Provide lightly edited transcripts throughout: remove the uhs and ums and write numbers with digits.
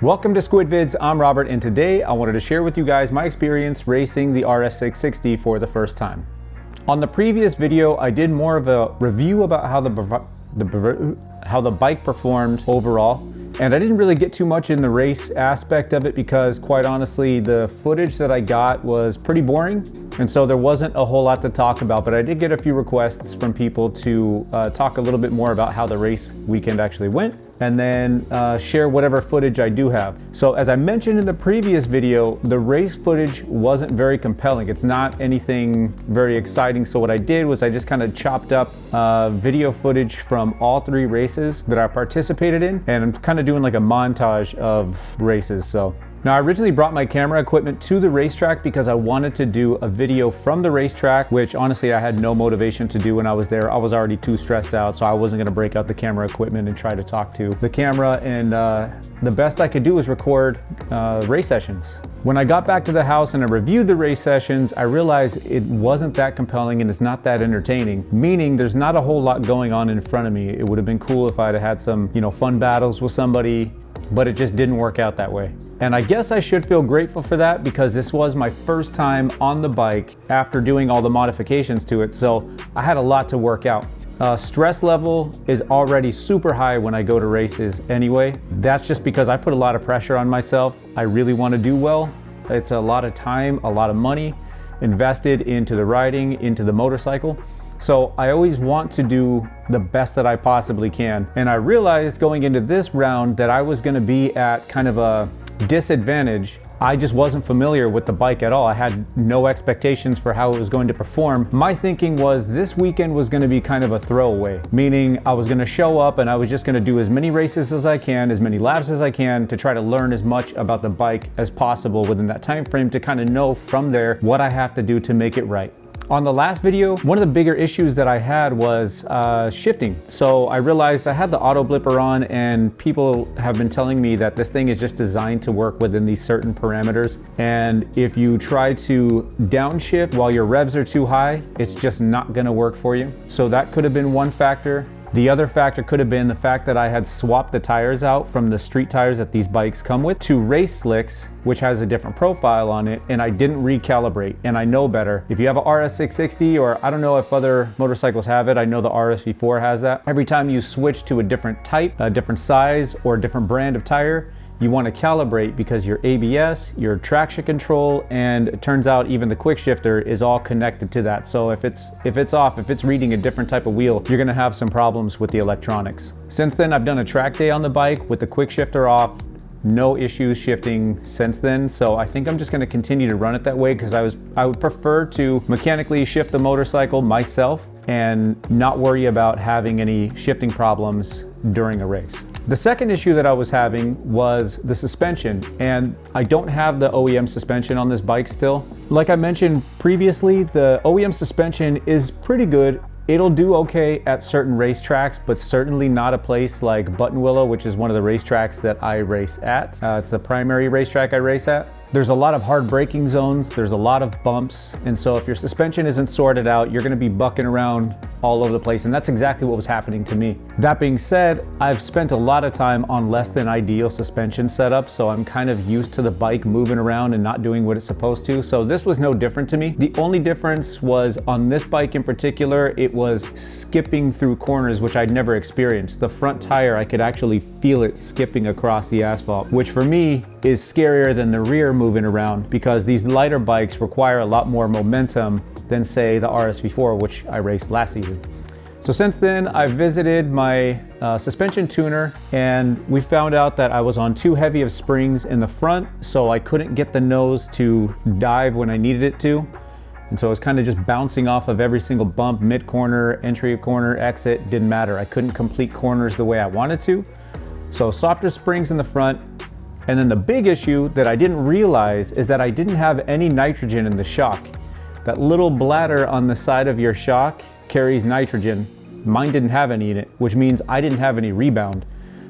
Welcome to SkwidVids, I'm Robert, and today I wanted to share with you guys my experience racing the RS660 for the first time. On the previous video, I did more of a review about how the bike performed overall, and I didn't really get too much in the race aspect of it because, quite honestly, the footage that I got was pretty boring, and so there wasn't a whole lot to talk about, but I did get a few requests from people to talk a little bit more about how the race weekend actually went, and then share whatever footage I do have. So as I mentioned in the previous video, the race footage wasn't very compelling. It's not anything very exciting. So what I did was I just kind of chopped up video footage from all three races that I participated in, and I'm kind of doing like a montage of races. So now, I originally brought my camera equipment to the racetrack because I wanted to do a video from the racetrack, which honestly I had no motivation to do when I was there. I was already too stressed out, so I wasn't gonna break out the camera equipment and try to talk to the camera, and the best I could do was record race sessions. When I got back to the house and I reviewed the race sessions, I realized it wasn't that compelling and it's not that entertaining, meaning there's not a whole lot going on in front of me. It would have been cool if I'd had some, fun battles with somebody, but it just didn't work out that way. And I guess I should feel grateful for that because this was my first time on the bike after doing all the modifications to it, so I had a lot to work out. Stress level is already super high when I go to races anyway. That's just because I put a lot of pressure on myself. I really want to do well. It's a lot of time, a lot of money invested into the riding, into the motorcycle. So I always want to do the best that I possibly can. And I realized going into this round that I was gonna be at kind of a disadvantage. I just wasn't familiar with the bike at all. I had no expectations for how it was going to perform. My thinking was this weekend was gonna be kind of a throwaway, meaning I was gonna show up and I was just gonna do as many races as I can, as many laps as I can to try to learn as much about the bike as possible within that time frame to kind of know from there what I have to do to make it right. On the last video, one of the bigger issues that I had was shifting. So I realized I had the auto blipper on, and people have been telling me that this thing is just designed to work within these certain parameters. And if you try to downshift while your revs are too high, it's just not gonna work for you. So that could have been one factor. The other factor could have been the fact that I had swapped the tires out from the street tires that these bikes come with to race slicks, which has a different profile on it, and I didn't recalibrate, and I know better. If you have a RS660, or I don't know if other motorcycles have it, I know the RSV4 has that. Every time you switch to a different type, a different size, or a different brand of tire, you want to calibrate because your ABS, your traction control, and it turns out even the quick shifter is all connected to that. So if it's off, if it's reading a different type of wheel, you're gonna have some problems with the electronics. Since then, I've done a track day on the bike with the quick shifter off. No issues shifting since then, so I think I'm just going to continue to run it that way because I would prefer to mechanically shift the motorcycle myself and not worry about having any shifting problems during a race. The second issue that I was having was the suspension, and I don't have the OEM suspension on this bike still. Like I mentioned previously, the OEM suspension is pretty good. It'll do okay at certain racetracks, but certainly not a place like Buttonwillow, which is one of the racetracks that I race at. It's the primary racetrack I race at. There's a lot of hard braking zones, there's a lot of bumps, and so if your suspension isn't sorted out, you're gonna be bucking around all over the place, and that's exactly what was happening to me. That being said, I've spent a lot of time on less than ideal suspension setup, so I'm kind of used to the bike moving around and not doing what it's supposed to, so this was no different to me. The only difference was on this bike in particular, it was skipping through corners, which I'd never experienced. The front tire, I could actually feel it skipping across the asphalt, which for me is scarier than the rear moving around because these lighter bikes require a lot more momentum than, say, the RSV4, which I raced last season. So since then, I've visited my suspension tuner, and we found out that I was on too heavy of springs in the front, so I couldn't get the nose to dive when I needed it to. And so I was kind of just bouncing off of every single bump, mid-corner, entry corner, exit, didn't matter. I couldn't complete corners the way I wanted to. So softer springs in the front. And then the big issue that I didn't realize is that I didn't have any nitrogen in the shock. That little bladder on the side of your shock carries nitrogen. Mine didn't have any in it, which means I didn't have any rebound.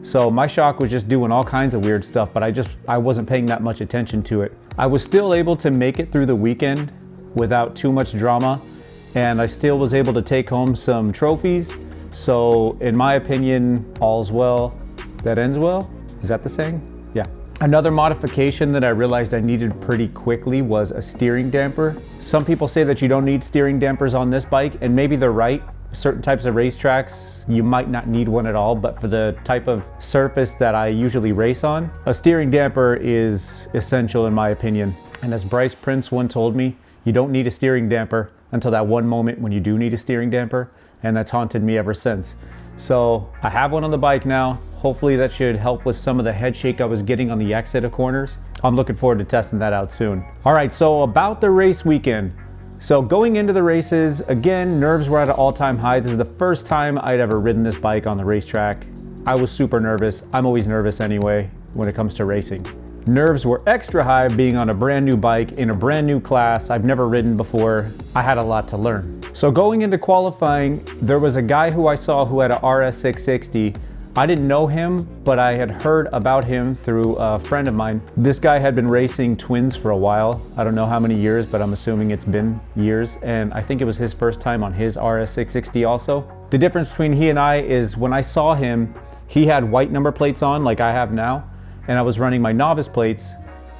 So my shock was just doing all kinds of weird stuff, but I wasn't paying that much attention to it. I was still able to make it through the weekend without too much drama, and I still was able to take home some trophies. So in my opinion, all's well that ends well. Is that the saying? Yeah. Another modification that I realized I needed pretty quickly was a steering damper. Some people say that you don't need steering dampers on this bike, and maybe they're right. Certain types of racetracks, you might not need one at all, but for the type of surface that I usually race on, a steering damper is essential in my opinion. And as Bryce Prince once told me, you don't need a steering damper until that one moment when you do need a steering damper, and that's haunted me ever since. So I have one on the bike now. Hopefully that should help with some of the head shake I was getting on the exit of corners. I'm looking forward to testing that out soon. All right, so about the race weekend. So going into the races, again, nerves were at an all-time high. This is the first time I'd ever ridden this bike on the racetrack. I was super nervous. I'm always nervous anyway when it comes to racing. Nerves were extra high being on a brand new bike in a brand new class I've never ridden before. I had a lot to learn. So going into qualifying, there was a guy who I saw who had a RS660. I didn't know him, but I had heard about him through a friend of mine. This guy had been racing twins for a while. I don't know how many years, but I'm assuming it's been years. And I think it was his first time on his RS660 also. The difference between he and I is when I saw him, he had white number plates on like I have now, and I was running my novice plates,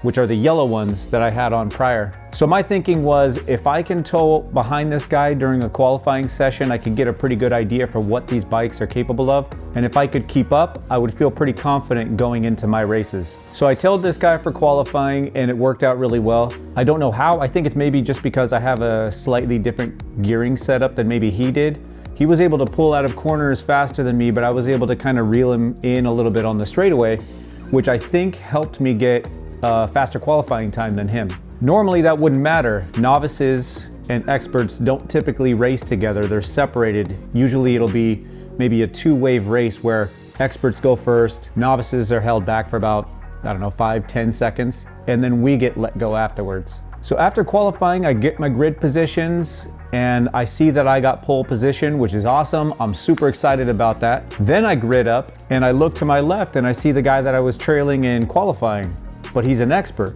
which are the yellow ones that I had on prior. So my thinking was, if I can tow behind this guy during a qualifying session, I could get a pretty good idea for what these bikes are capable of. And if I could keep up, I would feel pretty confident going into my races. So I tailed this guy for qualifying and it worked out really well. I don't know how. I think it's maybe just because I have a slightly different gearing setup than maybe he did. He was able to pull out of corners faster than me, but I was able to kind of reel him in a little bit on the straightaway, which I think helped me get faster qualifying time than him. Normally that wouldn't matter. Novices and experts don't typically race together. They're separated. Usually it'll be maybe a two-wave race where experts go first, novices are held back for about, I don't know, 5-10 seconds, and then we get let go afterwards. So after qualifying, I get my grid positions and I see that I got pole position, which is awesome. I'm super excited about that. Then I grid up and I look to my left and I see the guy that I was trailing in qualifying, but he's an expert.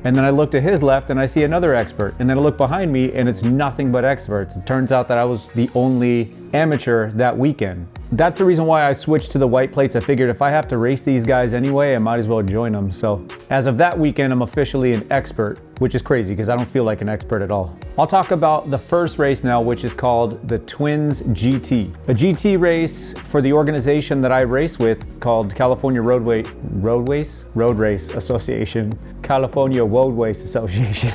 And then I look to his left and I see another expert. And then I look behind me and it's nothing but experts. It turns out that I was the only amateur that weekend. That's the reason why I switched to the white plates. I figured if I have to race these guys anyway, I might as well join them. So as of that weekend, I'm officially an expert, which is crazy because I don't feel like an expert at all. I'll talk about the first race now, which is called the Twins GT. A GT race for the organization that I race with called California Road Race Association. California Road Race Association.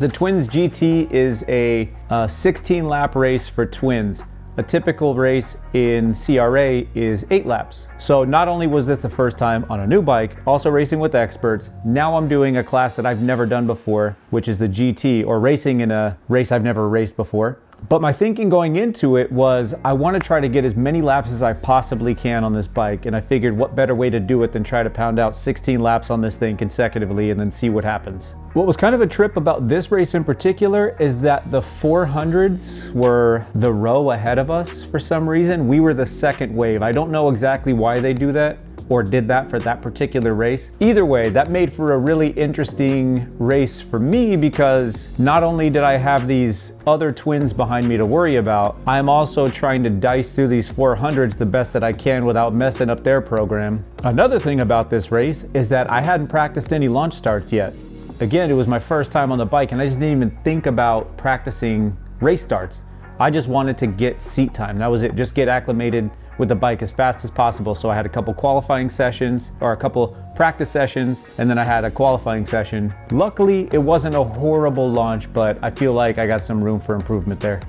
The Twins GT is a 16-lap race for twins. A typical race in CRA is 8 laps. So not only was this the first time on a new bike, also racing with experts, now I'm doing a class that I've never done before, which is the GT, or racing in a race I've never raced before. But my thinking going into it was I want to try to get as many laps as I possibly can on this bike, and I figured what better way to do it than try to pound out 16 laps on this thing consecutively and then see what happens. What was kind of a trip about this race in particular is that the 400s were the row ahead of us for some reason. We were the second wave. I don't know exactly why they do that or did that for that particular race. Either way, that made for a really interesting race for me because not only did I have these other twins behind me to worry about, I'm also trying to dice through these 400s the best that I can without messing up their program. Another thing about this race is that I hadn't practiced any launch starts yet. Again, it was my first time on the bike and I just didn't even think about practicing race starts. I just wanted to get seat time. That was it, just get acclimated with the bike as fast as possible. So I had a couple qualifying sessions or a couple practice sessions, and then I had a qualifying session. Luckily, it wasn't a horrible launch, but I feel like I got some room for improvement there.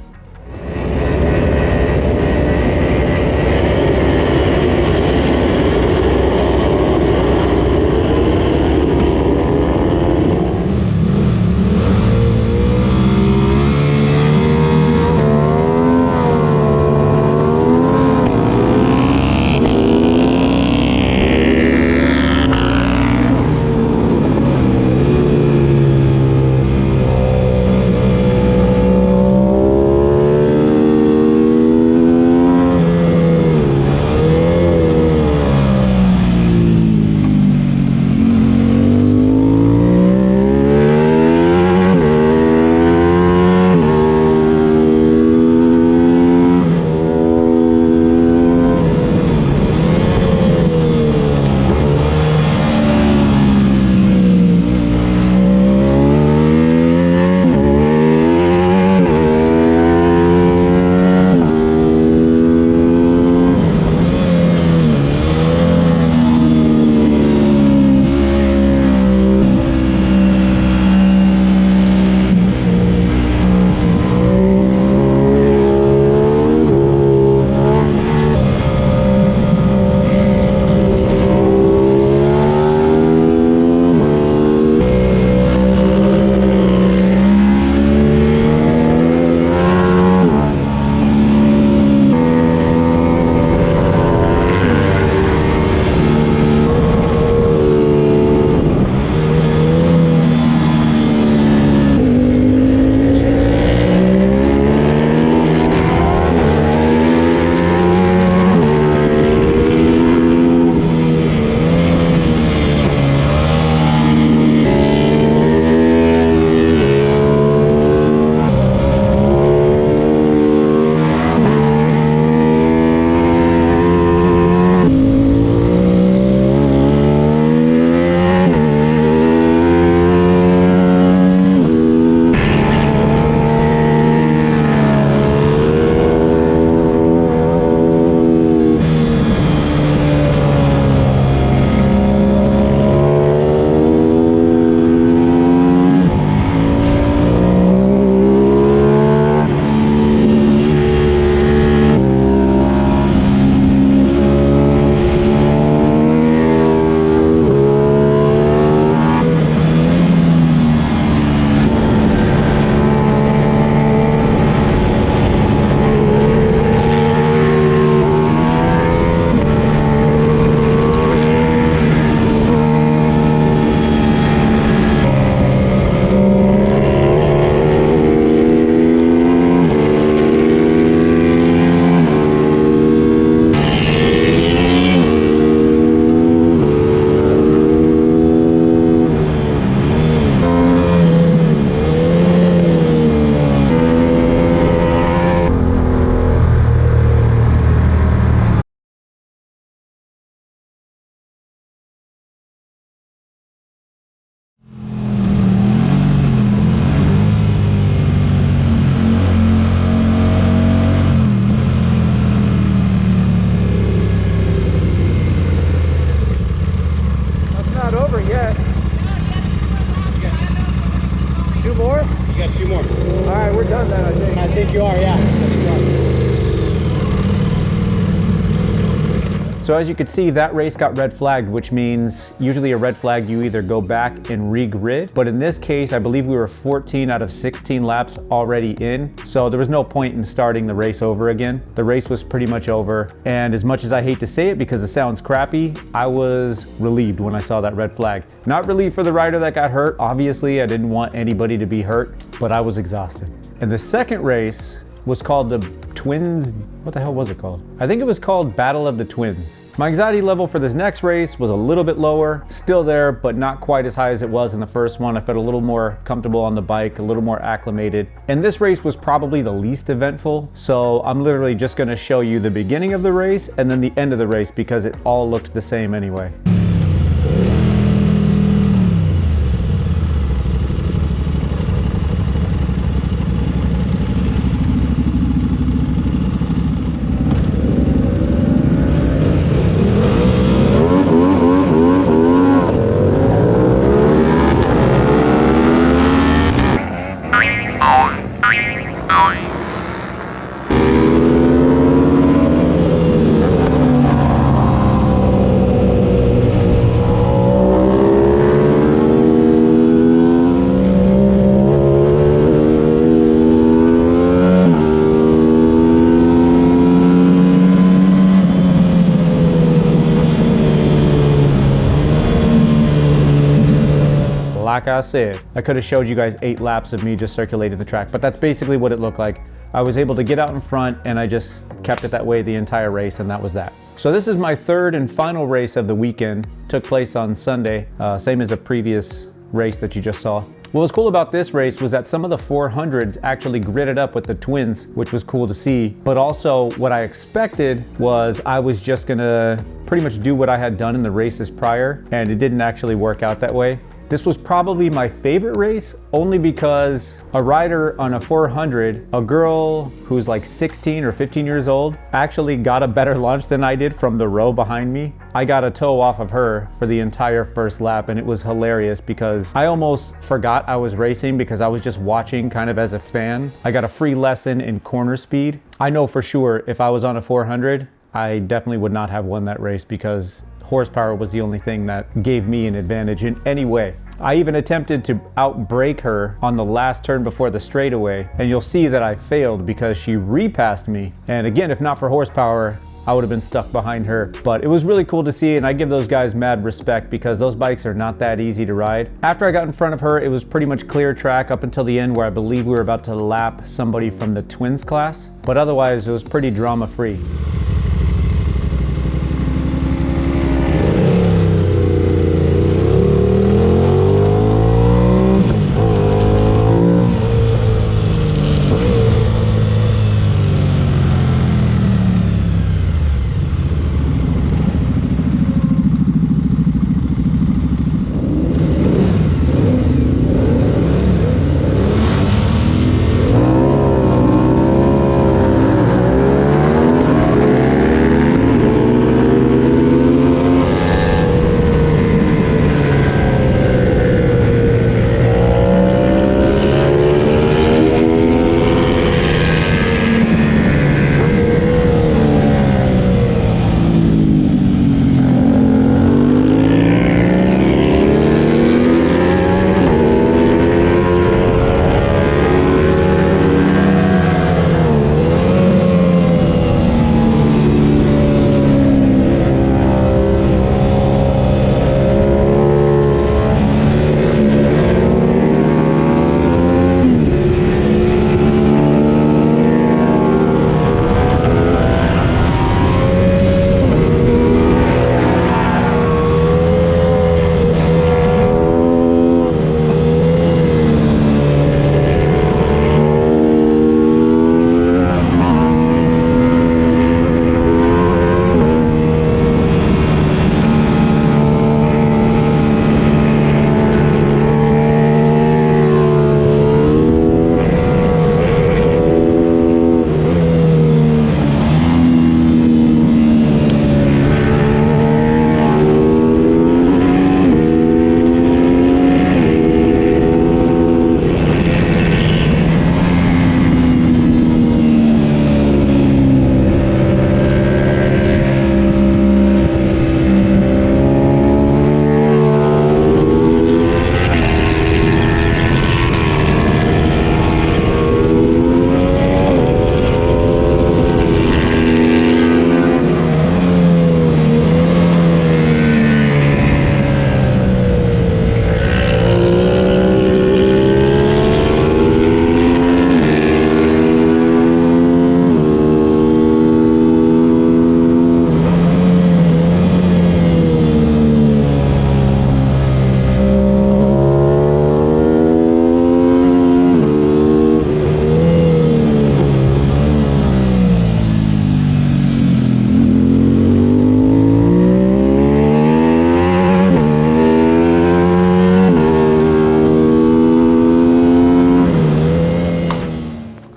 not over yet. Two more? You got 2 more. All right, we're done then, I think. I think you are, yeah. I think you are. So as you can see, that race got red flagged, which means usually a red flag, you either go back and re-grid. But in this case, I believe we were 14 out of 16 laps already in. So there was no point in starting the race over again. The race was pretty much over. And as much as I hate to say it because it sounds crappy, I was relieved when I saw that red flag. Not relieved for the rider that got hurt. Obviously, I didn't want anybody to be hurt, but I was exhausted. And the second race was called the Twins. What the hell was it called? I think it was called Battle of the Twins. My anxiety level for this next race was a little bit lower, still there, but not quite as high as it was in the first one. I felt a little more comfortable on the bike, a little more acclimated. And this race was probably the least eventful. So I'm literally just gonna show you the beginning of the race and then the end of the race because it all looked the same anyway. Like I said, I could have showed you guys 8 laps of me just circulating the track, but that's basically what it looked like. I was able to get out in front and I just kept it that way the entire race, and that was that. So this is my third and final race of the weekend. Took place on Sunday, same as the previous race that you just saw. What was cool about this race was that some of the 400s actually gridded up with the twins, which was cool to see. But also what I expected was I was just gonna pretty much do what I had done in the races prior, and it didn't actually work out that way. This was probably my favorite race only because a rider on a 400, a girl who's like 16 or 15 years old, actually got a better launch than I did from the row behind me. I got a toe off of her for the entire first lap, and it was hilarious because I almost forgot I was racing because I was just watching kind of as a fan. I got a free lesson in corner speed. I know for sure if I was on a 400, I definitely would not have won that race because horsepower was the only thing that gave me an advantage in any way. I even attempted to outbrake her on the last turn before the straightaway, and you'll see that I failed because she repassed me. And again, if not for horsepower, I would have been stuck behind her. But it was really cool to see, and I give those guys mad respect because those bikes are not that easy to ride. After I got in front of her, it was pretty much clear track up until the end where I believe we were about to lap somebody from the twins class. But otherwise, it was pretty drama-free.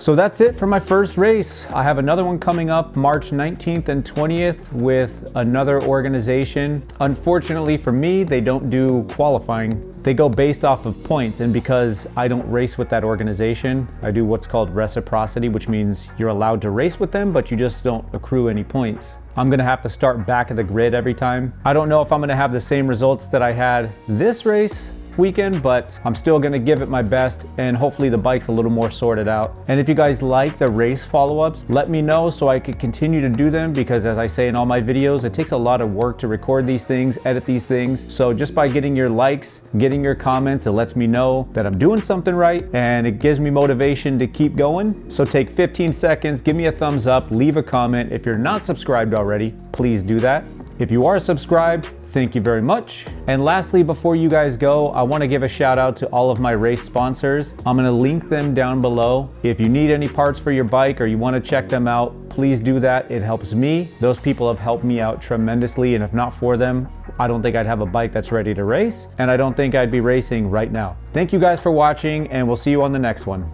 So that's it for my first race. I have another one coming up March 19th and 20th with another organization. Unfortunately for me, they don't do qualifying. They go based off of points, and because I don't race with that organization, I do what's called reciprocity, which means you're allowed to race with them, but you just don't accrue any points. I'm gonna have to start back of the grid every time. I don't know if I'm gonna have the same results that I had this race weekend, but I'm still gonna give it my best, and hopefully the bike's a little more sorted out. And if you guys like the race follow-ups, let me know so I could continue to do them, because as I say in all my videos, it takes a lot of work to record these things, edit these things. So just by getting your likes, getting your comments, it lets me know that I'm doing something right, and it gives me motivation to keep going. So take 15 seconds, give me a thumbs up, leave a comment. If you're not subscribed already, please do that. If you are subscribed, thank you very much. And lastly, before you guys go, I want to give a shout out to all of my race sponsors. I'm going to link them down below. If you need any parts for your bike or you want to check them out, please do that. It helps me. Those people have helped me out tremendously, and if not for them, I don't think I'd have a bike that's ready to race, and I don't think I'd be racing right now. Thank you guys for watching, and we'll see you on the next one.